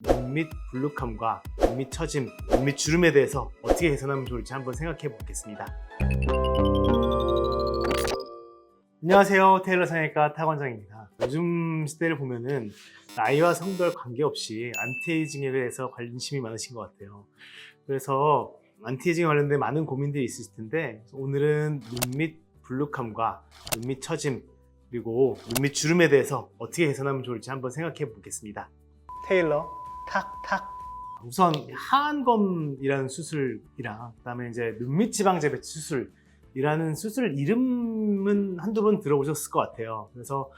눈밑 불룩함과 눈밑 처짐, 눈밑 주름에 대해서 어떻게 개선하면 좋을지 한번 생각해 보겠습니다. 안녕하세요. 테일러 성형외과 탁원장입니다. 요즘 시대를 보면은 나이와 성별 관계없이 안티에이징에 대해서 관심이 많으신 것 같아요. 그래서 안티에이징에 관련된 많은 고민들이 있으실 텐데, 오늘은 눈밑 불룩함과 눈밑 처짐, 그리고 눈밑 주름에 대해서 어떻게 개선하면 좋을지 한번 생각해 보겠습니다. 테일러 탁탁. 우선 하안검이라는 수술이랑 그다음에 이제 눈밑 지방 재배치 수술이라는 수술 이름은 한두 번 들어보셨을 것 같아요. 그래서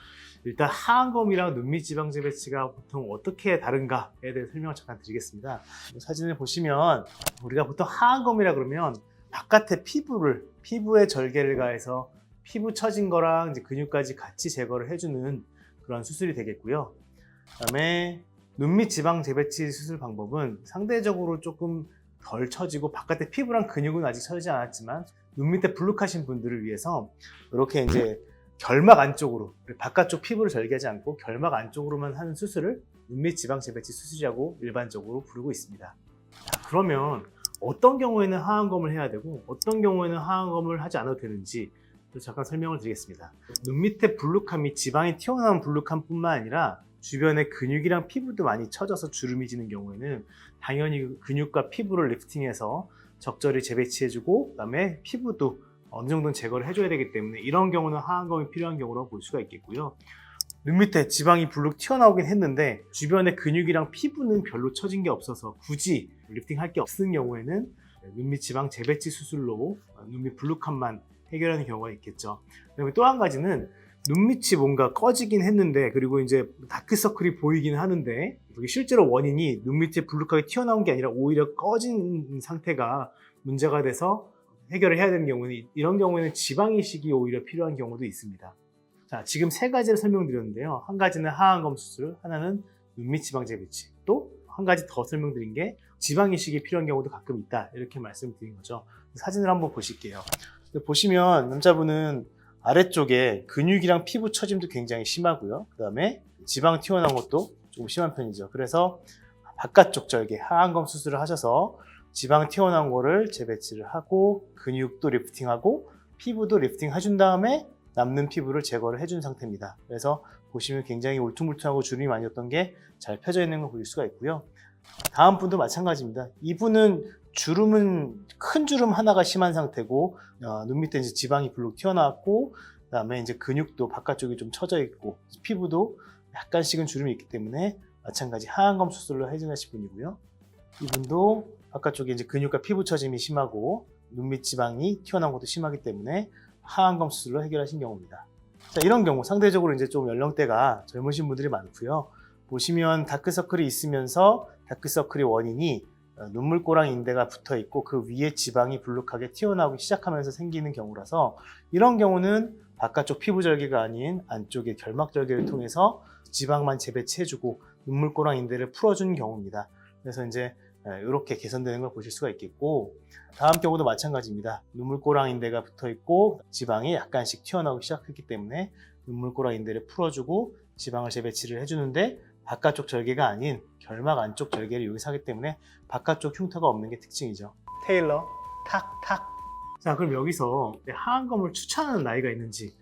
일단 하안검이랑 눈밑 지방 재배치가 보통 어떻게 다른가에 대해 설명을 잠깐 드리겠습니다. 사진을 보시면 우리가 보통 하안검이라 그러면 바깥의 피부에 절개를 가해서 피부 처진 거랑 이제 근육까지 같이 제거를 해주는 그런 수술이 되겠고요. 그다음에 눈밑 지방 재배치 수술 방법은 상대적으로 조금 덜 처지고 바깥의 피부랑 근육은 아직 처지지 않았지만 눈 밑에 불룩하신 분들을 위해서 이렇게 이제 결막 안쪽으로, 바깥쪽 피부를 절개하지 않고 결막 안쪽으로만 하는 수술을 눈밑 지방 재배치 수술이라고 일반적으로 부르고 있습니다. 자, 그러면 어떤 경우에는 하안검을 해야 되고 어떤 경우에는 하안검을 하지 않아도 되는지 잠깐 설명을 드리겠습니다. 눈 밑에 불룩함이 지방이 튀어나온 불룩함뿐만 아니라 주변에 근육이랑 피부도 많이 처져서 주름이 지는 경우에는 당연히 근육과 피부를 리프팅해서 적절히 재배치해주고 그다음에 피부도 어느 정도는 제거를 해줘야 되기 때문에 이런 경우는 하안검이 필요한 경우라고 볼 수가 있겠고요. 눈 밑에 지방이 불룩 튀어나오긴 했는데 주변에 근육이랑 피부는 별로 처진 게 없어서 굳이 리프팅할 게 없는 경우에는 눈밑 지방 재배치 수술로 눈밑 불룩함만 해결하는 경우가 있겠죠. 그다음에 또 한 가지는 눈밑이 뭔가 꺼지긴 했는데 그리고 이제 다크서클이 보이긴 하는데 그게 실제로 원인이 눈밑에 불룩하게 튀어나온 게 아니라 오히려 꺼진 상태가 문제가 돼서 해결을 해야 되는 경우는 이런 경우에는 지방 이식이 오히려 필요한 경우도 있습니다. 자, 지금 세 가지를 설명드렸는데요. 한 가지는 하안검 수술, 하나는 눈밑 지방 재배치, 또 한 가지 더 설명드린 게 지방 이식이 필요한 경우도 가끔 있다 이렇게 말씀드린 거죠. 사진을 한번 보실게요. 보시면 남자분은 아래쪽에 근육이랑 피부 처짐도 굉장히 심하고요. 그 다음에 지방 튀어나온 것도 조금 심한 편이죠. 그래서 바깥쪽 절개, 하안검 수술을 하셔서 지방 튀어나온 거를 재배치를 하고 근육도 리프팅하고 피부도 리프팅 해준 다음에 남는 피부를 제거를 해준 상태입니다. 그래서 보시면 굉장히 울퉁불퉁하고 주름이 많이었던 게 잘 펴져 있는 걸 볼 수가 있고요. 다음 분도 마찬가지입니다. 이분은 주름은 큰 주름 하나가 심한 상태고 눈 밑에 이제 지방이 불룩 튀어나왔고 그다음에 이제 근육도 바깥쪽이 좀 처져 있고 피부도 약간씩은 주름이 있기 때문에 마찬가지 하안검 수술로 해준하신 분이고요. 이분도 바깥쪽에 이제 근육과 피부 처짐이 심하고 눈 밑 지방이 튀어나온 것도 심하기 때문에 하안검 수술로 해결하신 경우입니다. 자, 이런 경우 상대적으로 이제 좀 연령대가 젊으신 분들이 많고요. 보시면 다크서클이 있으면서 다크서클의 원인이 눈물꼬랑 인대가 붙어 있고 그 위에 지방이 불룩하게 튀어나오기 시작하면서 생기는 경우라서 이런 경우는 바깥쪽 피부 절개가 아닌 안쪽의 결막 절개를 통해서 지방만 재배치해주고 눈물꼬랑 인대를 풀어준 경우입니다. 그래서 이제 이렇게 개선되는 걸 보실 수가 있겠고 다음 경우도 마찬가지입니다. 눈물꼬랑 인대가 붙어 있고 지방이 약간씩 튀어나오기 시작했기 때문에 눈물꼬랑 인대를 풀어주고 지방을 재배치를 해주는데 바깥쪽 절개가 아닌 결막 안쪽 절개를 여기서 하기 때문에 바깥쪽 흉터가 없는 게 특징이죠. 테일러 탁탁. 자, 그럼 여기서 하안검을 추천하는 나이가 있는지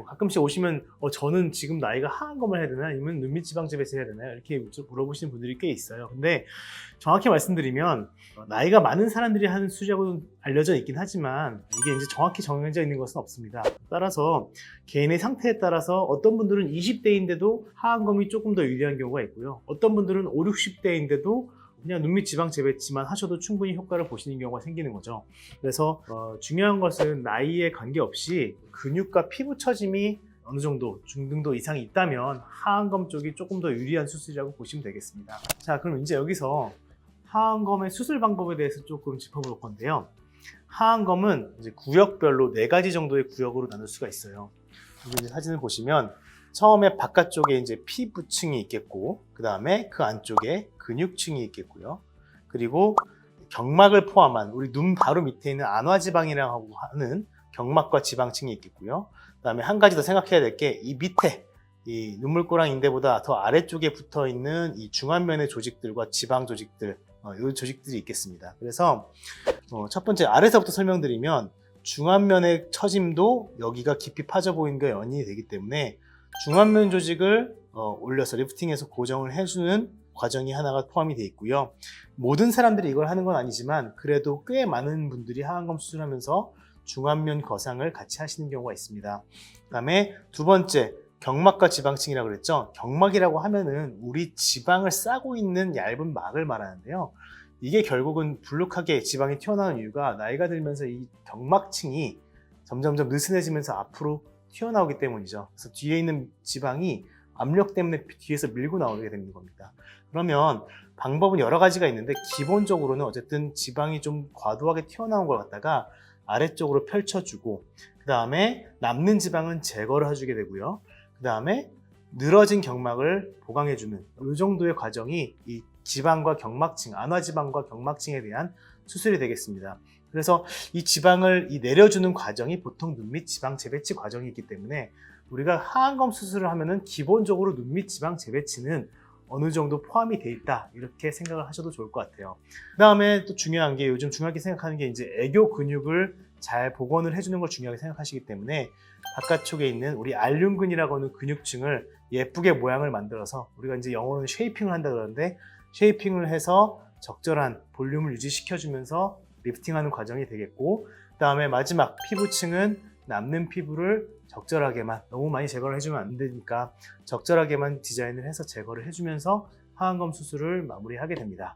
가끔씩 오시면 저는 지금 나이가 하안검을 해야 되나 아니면 눈밑 지방 재배치 해야 되나요? 이렇게 물어보시는 분들이 꽤 있어요. 근데 정확히 말씀드리면 나이가 많은 사람들이 하는 수술이라고 알려져 있긴 하지만 이게 이제 정확히 정해져 있는 것은 없습니다. 따라서 개인의 상태에 따라서 어떤 분들은 20대인데도 하안검이 조금 더 유리한 경우가 있고요. 어떤 분들은 5, 60대인데도 그냥 눈밑 지방 재배치만 하셔도 충분히 효과를 보시는 경우가 생기는 거죠. 그래서 중요한 것은 나이에 관계없이 근육과 피부 처짐이 어느 정도 중등도 이상이 있다면 하안검 쪽이 조금 더 유리한 수술이라고 보시면 되겠습니다. 자, 그럼 이제 여기서 하안검의 수술 방법에 대해서 조금 짚어볼 건데요. 하안검은 이제 구역별로 4가지 정도의 구역으로 나눌 수가 있어요. 이제 사진을 보시면 처음에 바깥쪽에 이제 피부층이 있겠고 그 다음에 그 안쪽에 근육층이 있겠고요. 그리고 경막을 포함한 우리 눈 바로 밑에 있는 안화지방이라고 하는 경막과 지방층이 있겠고요. 그 다음에 한 가지 더 생각해야 될 게 이 밑에 이 눈물꼬랑 인대보다 더 아래쪽에 붙어 있는 이 중안면의 조직들과 지방 조직들, 이 조직들이 있겠습니다. 그래서 첫 번째 아래서부터 설명드리면 중안면의 처짐도 여기가 깊이 파져 보이는 게 연인이 되기 때문에 중안면 조직을 올려서 리프팅해서 고정을 해주는 과정이 하나가 포함이 되어 있고요. 모든 사람들이 이걸 하는 건 아니지만 그래도 꽤 많은 분들이 하안검 수술하면서 중안면 거상을 같이 하시는 경우가 있습니다. 그 다음에 두 번째, 경막과 지방층이라고 그랬죠. 경막이라고 하면은 우리 지방을 싸고 있는 얇은 막을 말하는데요. 이게 결국은 불룩하게 지방이 튀어나오는 이유가 나이가 들면서 이 경막층이 점점점 느슨해지면서 앞으로 튀어나오기 때문이죠. 그래서 뒤에 있는 지방이 압력 때문에 뒤에서 밀고 나오게 되는 겁니다. 그러면 방법은 여러 가지가 있는데 기본적으로는 어쨌든 지방이 좀 과도하게 튀어나온 걸 갖다가 아래쪽으로 펼쳐주고 그 다음에 남는 지방은 제거를 해주게 되고요. 그 다음에 늘어진 경막을 보강해주는 이 정도의 과정이 이 지방과 경막층, 안화지방과 경막층에 대한 수술이 되겠습니다. 그래서 이 지방을 내려주는 과정이 보통 눈밑 지방 재배치 과정이 있기 때문에 우리가 하안검 수술을 하면은 기본적으로 눈밑 지방 재배치는 어느 정도 포함이 돼 있다 이렇게 생각을 하셔도 좋을 것 같아요. 그 다음에 또 중요한 게 요즘 중요하게 생각하는 게 이제 애교 근육을 잘 복원을 해주는 걸 중요하게 생각하시기 때문에 바깥쪽에 있는 우리 알륜근이라고 하는 근육층을 예쁘게 모양을 만들어서 우리가 이제 영어로는 쉐이핑을 한다 그러는데 쉐이핑을 해서 적절한 볼륨을 유지시켜주면서 리프팅하는 과정이 되겠고 그 다음에 마지막 피부층은 남는 피부를 적절하게만 너무 많이 제거를 해주면 안 되니까 적절하게만 디자인을 해서 제거를 해주면서 하안검 수술을 마무리하게 됩니다.